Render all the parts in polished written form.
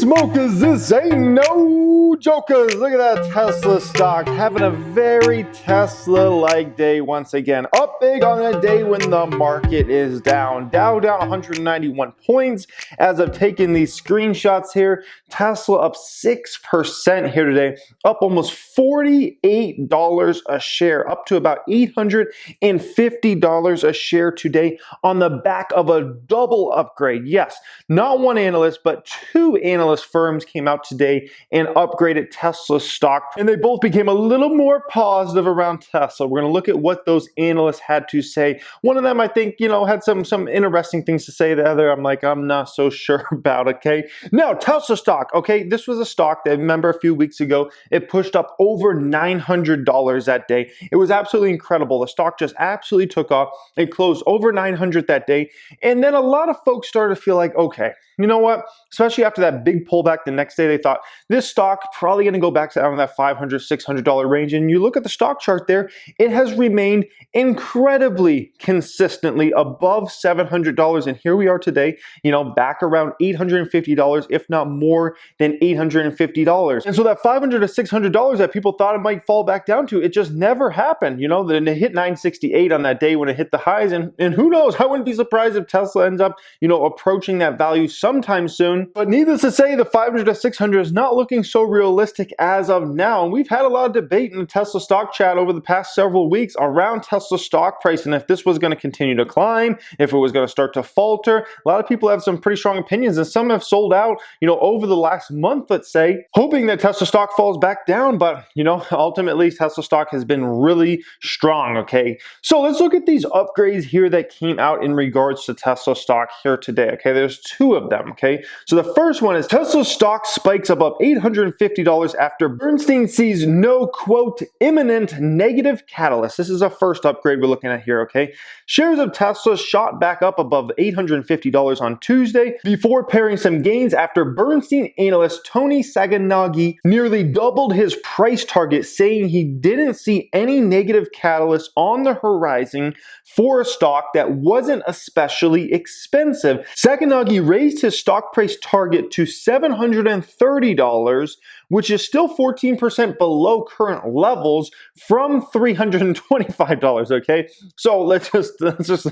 smokers, this ain't no jokers. Look at that Tesla stock having a very Tesla-like day once again. Up big on a day when the market is down. Dow down 191 points. As I've taken these screenshots here, Tesla up 6% here today, up almost $48 a share, up to about $850 a share today on the back of a double upgrade. Yes, not one analyst, but two analyst firms came out today and upgraded Tesla stock, and they both became a little more positive around Tesla. We're going to look at what those analysts had to say. One of them, I think, had some interesting things to say. The other, I'm not so sure about, okay? Now, Tesla stock, okay, this was a stock that, I remember a few weeks ago, it pushed up over $900 that day. It was absolutely incredible. The stock just absolutely took off. It closed over 900 that day, and then a lot of folks started to feel like, okay, you know what? Especially after that big pullback the next day, they thought this stock probably going to go back to around that $500, $600 range. And you look at the stock chart there, it has remained incredibly consistently above $700. And here we are today, back around $850, if not more than $850. And so that $500 to $600 that people thought it might fall back down to, it just never happened. Then it hit 968 on that day when it hit the highs. And who knows? I wouldn't be surprised if Tesla ends up, approaching that value sometime soon. But needless to say, the 500 to 600 is not looking so realistic as of now. And we've had a lot of debate in the Tesla stock chat over the past several weeks around Tesla stock price and if this was going to continue to climb, if it was going to start to falter. A lot of people have some pretty strong opinions, and some have sold out, over the last month, let's say, hoping that Tesla stock falls back down. But, ultimately Tesla stock has been really strong, okay? So let's look at these upgrades here that came out in regards to Tesla stock here today, okay? There's two of them, okay? So the first one is Tesla stock spikes above $850 after Bernstein sees no, quote, imminent negative catalyst. This is a first upgrade we're looking at here, okay? Shares of Tesla shot back up above $850 on Tuesday before pairing some gains after Bernstein analyst Tony Sacconaghi nearly doubled his price target, saying he didn't see any negative catalyst on the horizon for a stock that wasn't especially expensive. Sacconaghi raised his stock price target to $730, which is still 14% below current levels from $325, okay? So let's just,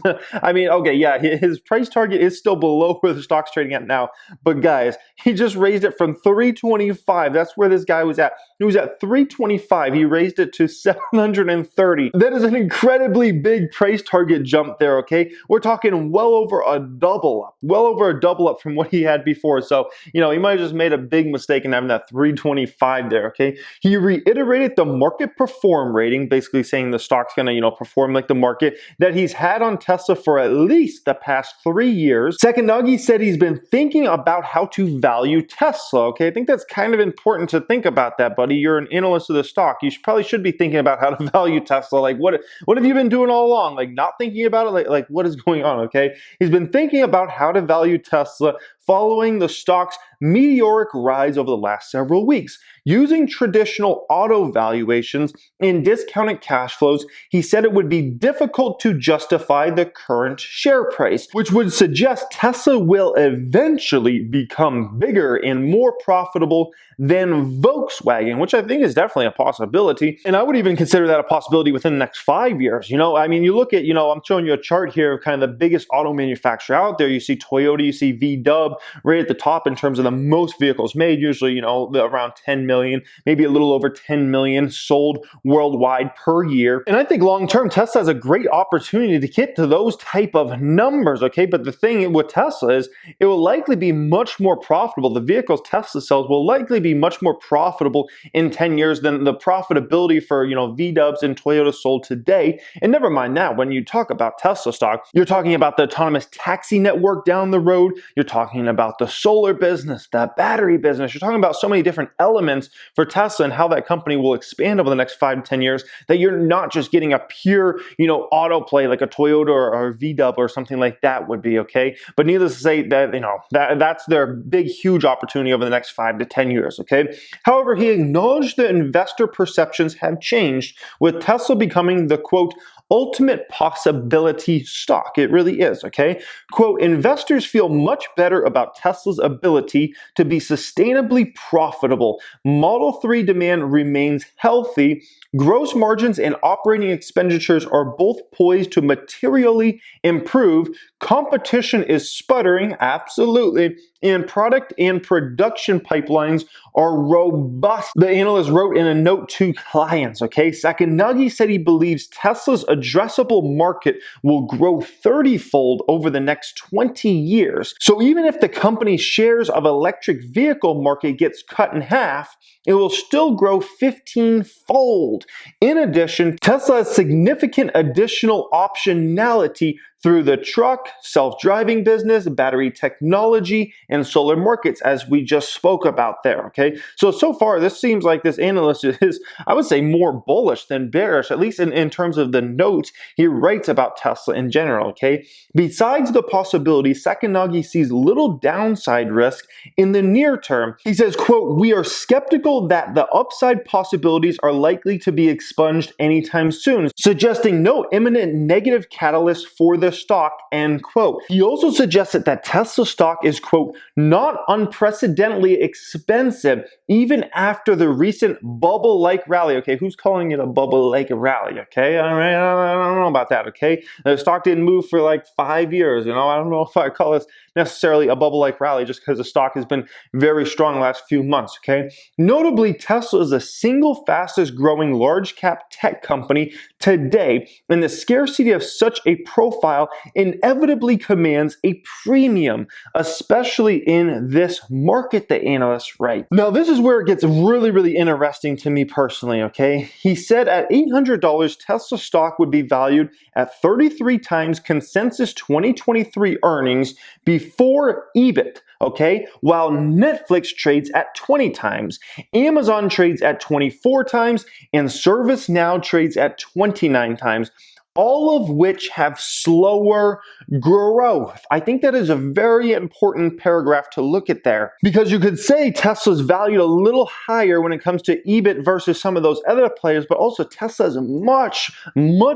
okay, yeah, his price target is still below where the stock's trading at now, but guys, he just raised it from $325. That's where this guy was at. He was at $325. He raised it to $730. That is an incredibly big price target jump there, okay? We're talking well over a double up from what he had before. So, he might have just made a big mistake in having that $325 there, okay? He reiterated the market perform rating, basically saying the stock's going to, perform like the market that he's had on Tesla for at least the past 3 years. Sacconaghi said he's been thinking about how to value Tesla, okay? I think that's kind of important to think about that, buddy. You're an analyst of the stock. You probably should be thinking about how to value Tesla. Like, what have you been doing all along? Like, not thinking about it? Like what is going on, okay? He's been thinking about how to value Tesla following the stock's meteoric rise over the last several weeks. Using traditional auto valuations and discounted cash flows, he said it would be difficult to justify the current share price, which would suggest Tesla will eventually become bigger and more profitable than Volkswagen, which I think is definitely a possibility. And I would even consider that a possibility within the next 5 years. You look at, I'm showing you a chart here of kind of the biggest auto manufacturer out there. You see Toyota, you see VW right at the top in terms of the most vehicles made, usually, around 10 million, maybe a little over 10 million sold worldwide per year. And I think long-term, Tesla has a great opportunity to get to those type of numbers, okay? But the thing with Tesla is it will likely be much more profitable. The vehicles Tesla sells will likely be much more profitable in 10 years than the profitability for, VWs and Toyota sold today. And never mind that, when you talk about Tesla stock, you're talking about the autonomous taxi network down the road. You're talking about the solar business, the battery business. You're talking about so many different elements for Tesla and how that company will expand over the next 5 to 10 years that you're not just getting a pure, auto play like a Toyota or a VW or something like that would be, okay? But needless to say that, that's their big, huge opportunity over the next 5 to 10 years, okay? However, he acknowledged that investor perceptions have changed, with Tesla becoming the, quote, ultimate possibility stock. It really is, okay? Quote, investors feel much better about Tesla's ability to be sustainably profitable. Model 3 demand remains healthy. Gross margins and operating expenditures are both poised to materially improve. Competition is sputtering, absolutely, and product and production pipelines are robust, the analyst wrote in a note to clients, okay? Sakanagi said he believes Tesla's addressable market will grow 30-fold over the next 20 years. So even if the company's shares of electric vehicle market gets cut in half, it will still grow 15-fold. In addition, Tesla has significant additional optionality through the truck, self-driving business, battery technology, and solar markets, as we just spoke about there, okay? So far, this seems like this analyst is, I would say, more bullish than bearish, at least in terms of the notes he writes about Tesla in general, okay? Besides the possibility, Sakanagi sees little downside risk in the near term. He says, quote, we are skeptical that the upside possibilities are likely to be expunged anytime soon, suggesting no imminent negative catalyst for the stock, end quote. He also suggested that Tesla stock is, quote, not unprecedentedly expensive even after the recent bubble-like rally. Okay, who's calling it a bubble-like rally? Okay, I don't know about that, okay? The stock didn't move for like 5 years, you know? I don't know if I call this necessarily a bubble-like rally just because the stock has been very strong the last few months, okay? Notably, Tesla is the single fastest growing large cap tech company today, and the scarcity of such a profile inevitably commands a premium, especially in this market, the analysts write. Now, this is where it gets really interesting to me personally, okay? He said at $800, Tesla stock would be valued at 33 times consensus 2023 earnings before EBIT, okay? While Netflix trades at 20 times, Amazon trades at 24 times, and ServiceNow trades at 29 times. All of which have slower growth. I think that is a very important paragraph to look at there, because you could say Tesla's valued a little higher when it comes to EBIT versus some of those other players, but also Tesla has much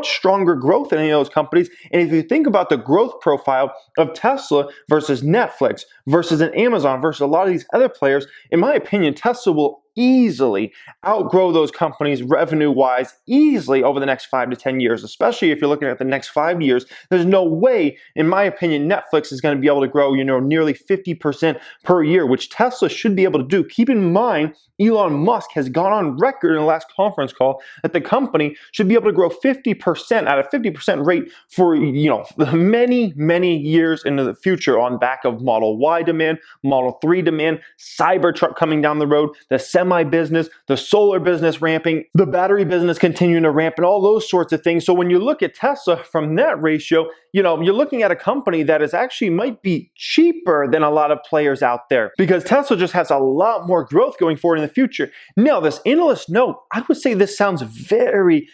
stronger growth than any of those companies. And if you think about the growth profile of Tesla versus Netflix versus an Amazon versus a lot of these other players, in my opinion, Tesla will easily outgrow those companies revenue-wise easily over the next 5 to 10 years, especially if you're looking at the next 5 years. There's no way, in my opinion, Netflix is going to be able to grow, nearly 50% per year, which Tesla should be able to do. Keep in mind, Elon Musk has gone on record in the last conference call that the company should be able to grow 50% at a 50% rate for, many years into the future on back of Model Y demand, Model 3 demand, Cybertruck coming down the road, the semi-business, the solar business ramping, the battery business continuing to ramp, and all those sorts of things. So when you look at Tesla from that ratio, you're looking at a company that is actually might be cheaper than a lot of players out there, because Tesla just has a lot more growth going forward in the future. Now, this analyst note, I would say this sounds very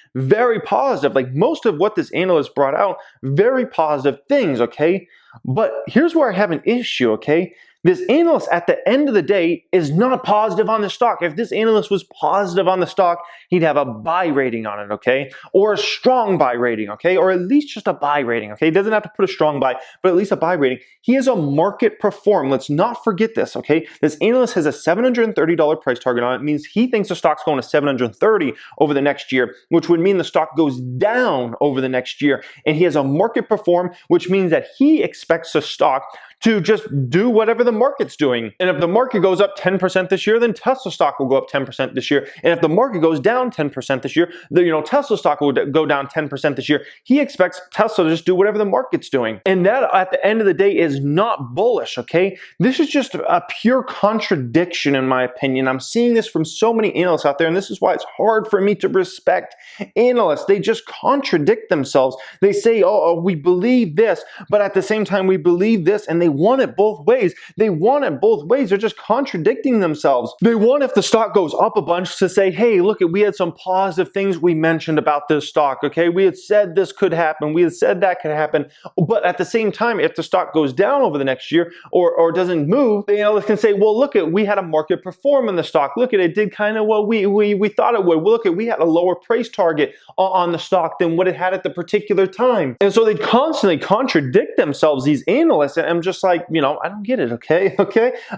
positive. Like most of what this analyst brought out, very positive things, okay? But here's where I have an issue, okay? This analyst at the end of the day is not positive on the stock. If this analyst was positive on the stock, he'd have a buy rating on it, okay? Or a strong buy rating, okay? Or at least just a buy rating, okay? He doesn't have to put a strong buy, but at least a buy rating. He has a market perform. Let's not forget this, okay? This analyst has a $730 price target on it. It means he thinks the stock's going to 730 over the next year, which would mean the stock goes down over the next year. And he has a market perform, which means that he expects the stock to just do whatever the market's doing. And if the market goes up 10% this year, then Tesla stock will go up 10% this year. And if the market goes down 10% this year, then Tesla stock will go down 10% this year. He expects Tesla to just do whatever the market's doing. And that, at the end of the day, is not bullish, okay? This is just a pure contradiction, in my opinion. I'm seeing this from so many analysts out there, and this is why it's hard for me to respect analysts. They just contradict themselves. They say, oh, we believe this, but at the same time, we believe this, and they want it both ways. They want it both ways. They're just contradicting themselves. They want, if the stock goes up a bunch, to say, hey, look, we had some positive things we mentioned about this stock, okay? We had said this could happen. We had said that could happen. But at the same time, if the stock goes down over the next year or doesn't move, the analyst can say, well, look, we had a market perform in the stock. Look, it did kind of what we thought it would. Well, look, we had a lower price target on the stock than what it had at the particular time. And so they constantly contradict themselves, these analysts, and I'm just like, I don't get it, okay?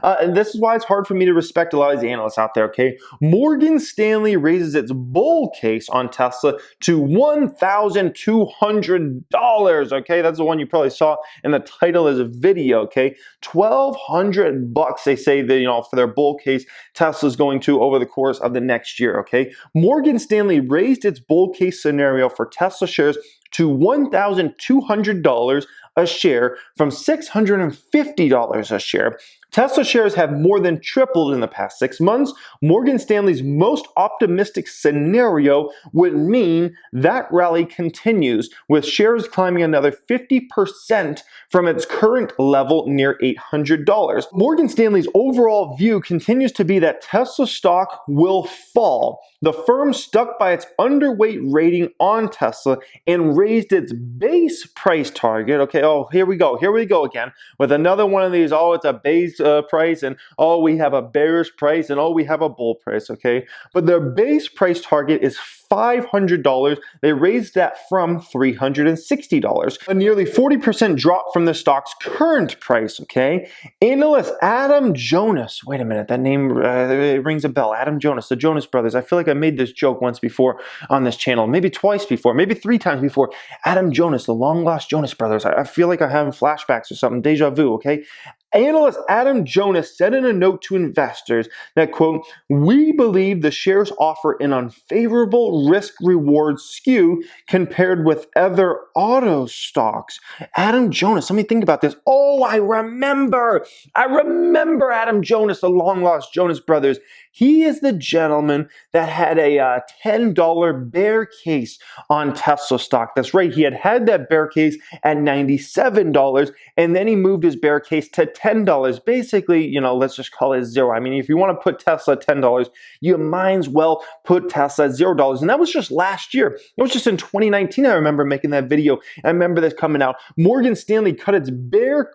And this is why it's hard for me to respect a lot of these analysts out there, okay? Morgan Stanley raises its bull case on Tesla to $1,200, okay? That's the one you probably saw in the title of the video, okay? $1,200 they say that, for their bull case Tesla's going to over the course of the next year, okay? Morgan Stanley raised its bull case scenario for Tesla shares to $1,200 a share from $650 a share. Tesla shares have more than tripled in the past 6 months. Morgan Stanley's most optimistic scenario would mean that rally continues, with shares climbing another 50% from its current level near $800. Morgan Stanley's overall view continues to be that Tesla stock will fall. The firm stuck by its underweight rating on Tesla and raised its base price target. Okay, oh, here we go again with another one of these. Oh, it's a base price, and oh, we have a bearish price, and oh, we have a bull price, okay? But their base price target is $500. They raised that from $360, a nearly 40% drop from the stock's current price, okay? Analyst Adam Jonas, wait a minute, that name it rings a bell. Adam Jonas, the Jonas Brothers. I feel like I made this joke once before on this channel, maybe twice before, maybe 3 times before. Adam Jonas, the long lost Jonas Brothers. I feel like I'm having flashbacks or something, deja vu, okay? Analyst Adam Jonas said in a note to investors that, quote, we believe the shares offer an unfavorable risk-reward skew compared with other auto stocks. Adam Jonas, let me think about this. Oh, I remember Adam Jonas, the long-lost Jonas Brothers. He is the gentleman that had a $10 bear case on Tesla stock. That's right, he had that bear case at $97, and then he moved his bear case to $10. Basically, let's just call it zero. I mean, if you want to put Tesla at $10, you might as well put Tesla at $0. And that was just last year. It was just in 2019, I remember making that video. I remember this coming out. Morgan Stanley cut its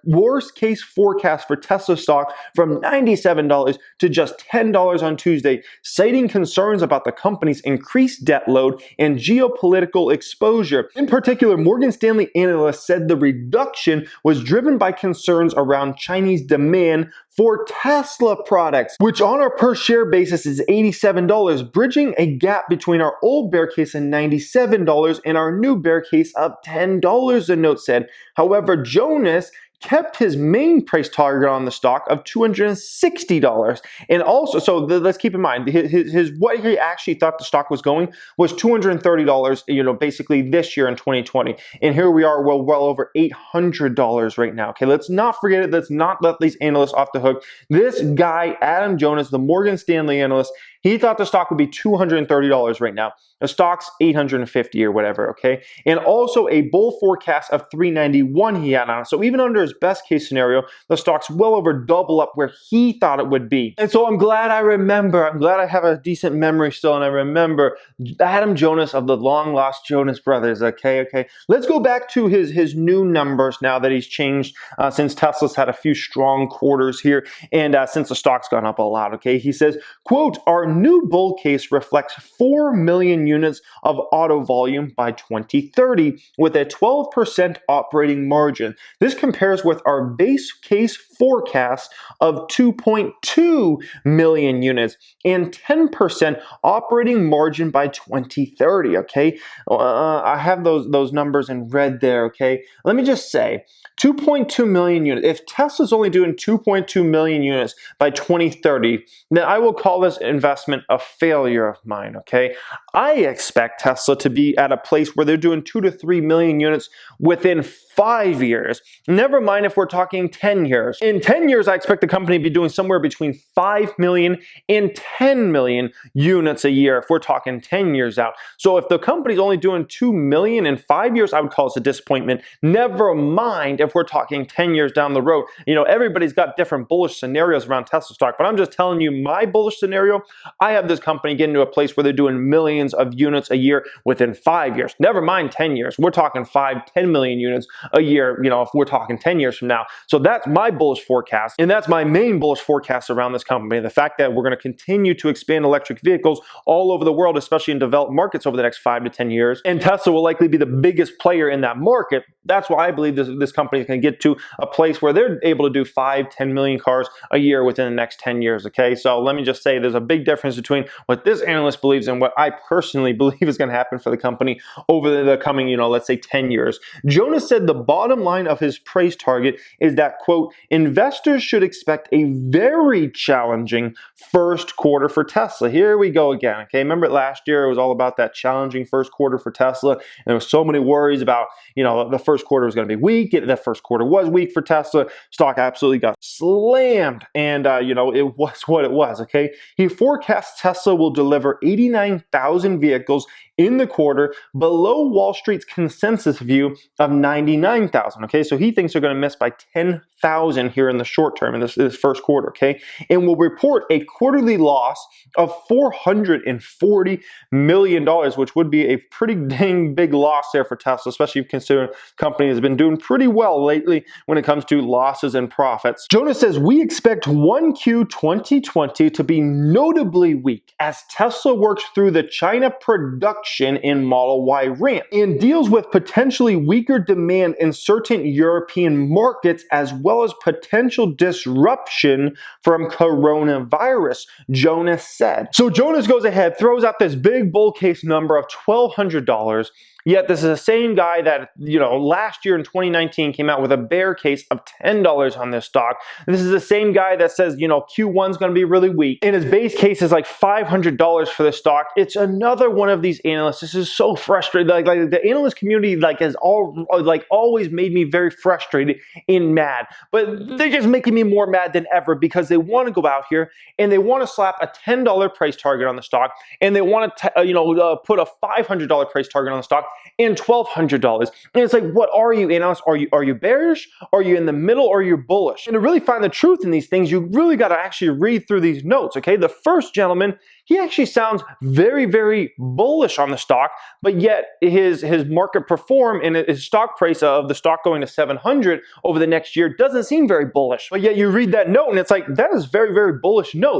worst case forecast for Tesla stock from $97 to just $10 on Tuesday, citing concerns about the company's increased debt load and geopolitical exposure. In particular, Morgan Stanley analysts said the reduction was driven by concerns around Chinese demand for Tesla products, which on our per share basis is $87, bridging a gap between our old bear case of $97 and our new bear case of $10, the note said. However, Jonas kept his main price target on the stock of $260. And also, so let's keep in mind, his what he actually thought the stock was going was $230, basically this year in 2020. And here we are, well over $800 right now. Okay, let's not forget it. Let's not let these analysts off the hook. This guy, Adam Jonas, the Morgan Stanley analyst, he thought the stock would be $230 right now. The stock's $850 or whatever, okay? And also a bull forecast of $391 he had on it. So even under his best case scenario, the stock's well over double up where he thought it would be. And so I'm glad I have a decent memory still, and I remember Adam Jonas of the long lost Jonas Brothers, okay? Let's go back to his new numbers now that he's changed since Tesla's had a few strong quarters here and since the stock's gone up a lot, okay? He says, quote, our new bull case reflects 4 million units of auto volume by 2030 with a 12% operating margin. This compares with our base case forecast of 2.2 million units and 10% operating margin by 2030, okay? I have those numbers in red there, okay? Let me just say, 2.2 million units. If Tesla's only doing 2.2 million units by 2030, then I will call this investment a failure of mine, okay? I expect Tesla to be at a place where they're doing 2 to 3 million units within 5 years. Never mind if we're talking 10 years. In 10 years, I expect the company to be doing somewhere between 5 million and 10 million units a year if we're talking 10 years out. So if the company's only doing 2 million in 5 years, I would call this a disappointment. Never mind if we're talking 10 years down the road. You know, everybody's got different bullish scenarios around Tesla stock, but I'm just telling you my bullish scenario. I have this company getting to a place where they're doing millions of units a year within 5 years. Never mind 10 years. We're talking 10 million units a year, you know, if we're talking 10 years from now. So that's my bullish forecast, and that's my main bullish forecast around this company. The fact that we're going to continue to expand electric vehicles all over the world, especially in developed markets over the next 5 to 10 years, and Tesla will likely be the biggest player in that market. That's why I believe this company is going to get to a place where they're able to do 10 million cars a year within the next 10 years, okay? So let me just say there's a big difference between what this analyst believes and what I personally believe is going to happen for the company over the coming, you know, let's say 10 years. Jonas said the bottom line of his price target is that, quote, investors should expect a very challenging first quarter for Tesla. Here we go again, okay? Remember last year it was all about that challenging first quarter for Tesla, and there was so many worries about, you know, the first quarter was going to be weak. The first quarter was weak for Tesla. Stock absolutely got slammed, and you know, it was what it was, okay? He forecasts Tesla will deliver 89,000 vehicles in the quarter, below Wall Street's consensus view of 99,000, okay? So he thinks they're going to miss by 10,000 here in the short term in this first quarter, okay? And will report a quarterly loss of $440 million, which would be a pretty dang big loss there for Tesla, especially considering the company has been doing pretty well lately when it comes to losses and profits. Jonas says, we expect 1Q 2020 to be notably weak as Tesla works through the China production in Model Y ramp and deals with potentially weaker demand in certain European markets, as well as potential disruption from coronavirus, Jonas said. So Jonas goes ahead, throws out this big bull case number of $1,200. Yet this is the same guy that, you know, last year in 2019 came out with a bear case of $10 on this stock. This is the same guy that says, you know, Q1 is going to be really weak, and his base case is like $500 for the stock. It's another one of these analysts. This is so frustrating. Like the analyst community has always made me very frustrated and mad, but they're just making me more mad than ever because they want to go out here and they want to slap a $10 price target on the stock, and they want to put a $500 price target on the stock and $1,200. And it's like, what are you, analysts? Are you bearish? Are you in the middle? Or are you bullish? And to really find the truth in these things, you really got to actually read through these notes, okay? The first gentleman, he actually sounds very, very bullish on the stock, but yet his market perform and his stock price of the stock going to 700 over the next year doesn't seem very bullish. But yet you read that note and it's like, that is very, very bullish note.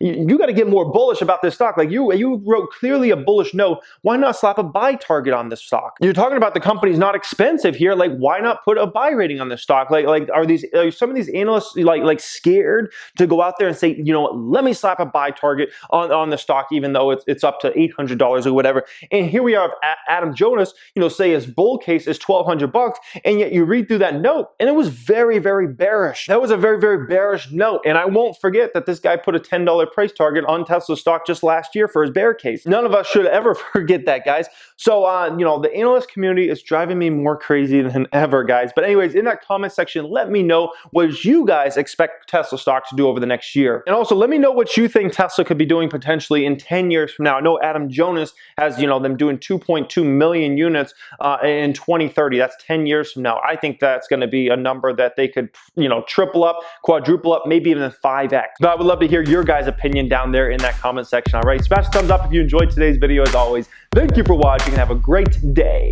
You got to get more bullish about this stock. Like you wrote clearly a bullish note. Why not slap a buy target on this stock? You're talking about the company's not expensive here. Like, why not put a buy rating on this stock? Are some of these analysts scared to go out there and say, you know what, let me slap a buy target on the stock, even though it's up to $800 or whatever? And here we have Adam Jonas, say his bull case is $1,200, and yet you read through that note and it was very, very bearish. That was a very, very bearish note. And I won't forget that this guy put a $10 price target on Tesla stock just last year for his bear case. None of us should ever forget that, guys. So the analyst community is driving me more crazy than ever, guys. But anyways, in that comment section, let me know what you guys expect Tesla stock to do over the next year. And also let me know what you think Tesla could be doing potentially in 10 years from now. I know Adam Jonas has, them doing 2.2 million units in 2030. That's 10 years from now. I think that's going to be a number that they could, triple up, quadruple up, maybe even 5x. But I would love to hear your guys' opinion down there in that comment section. All right, smash the thumbs up if you enjoyed today's video. As always, thank you for watching and have a great day.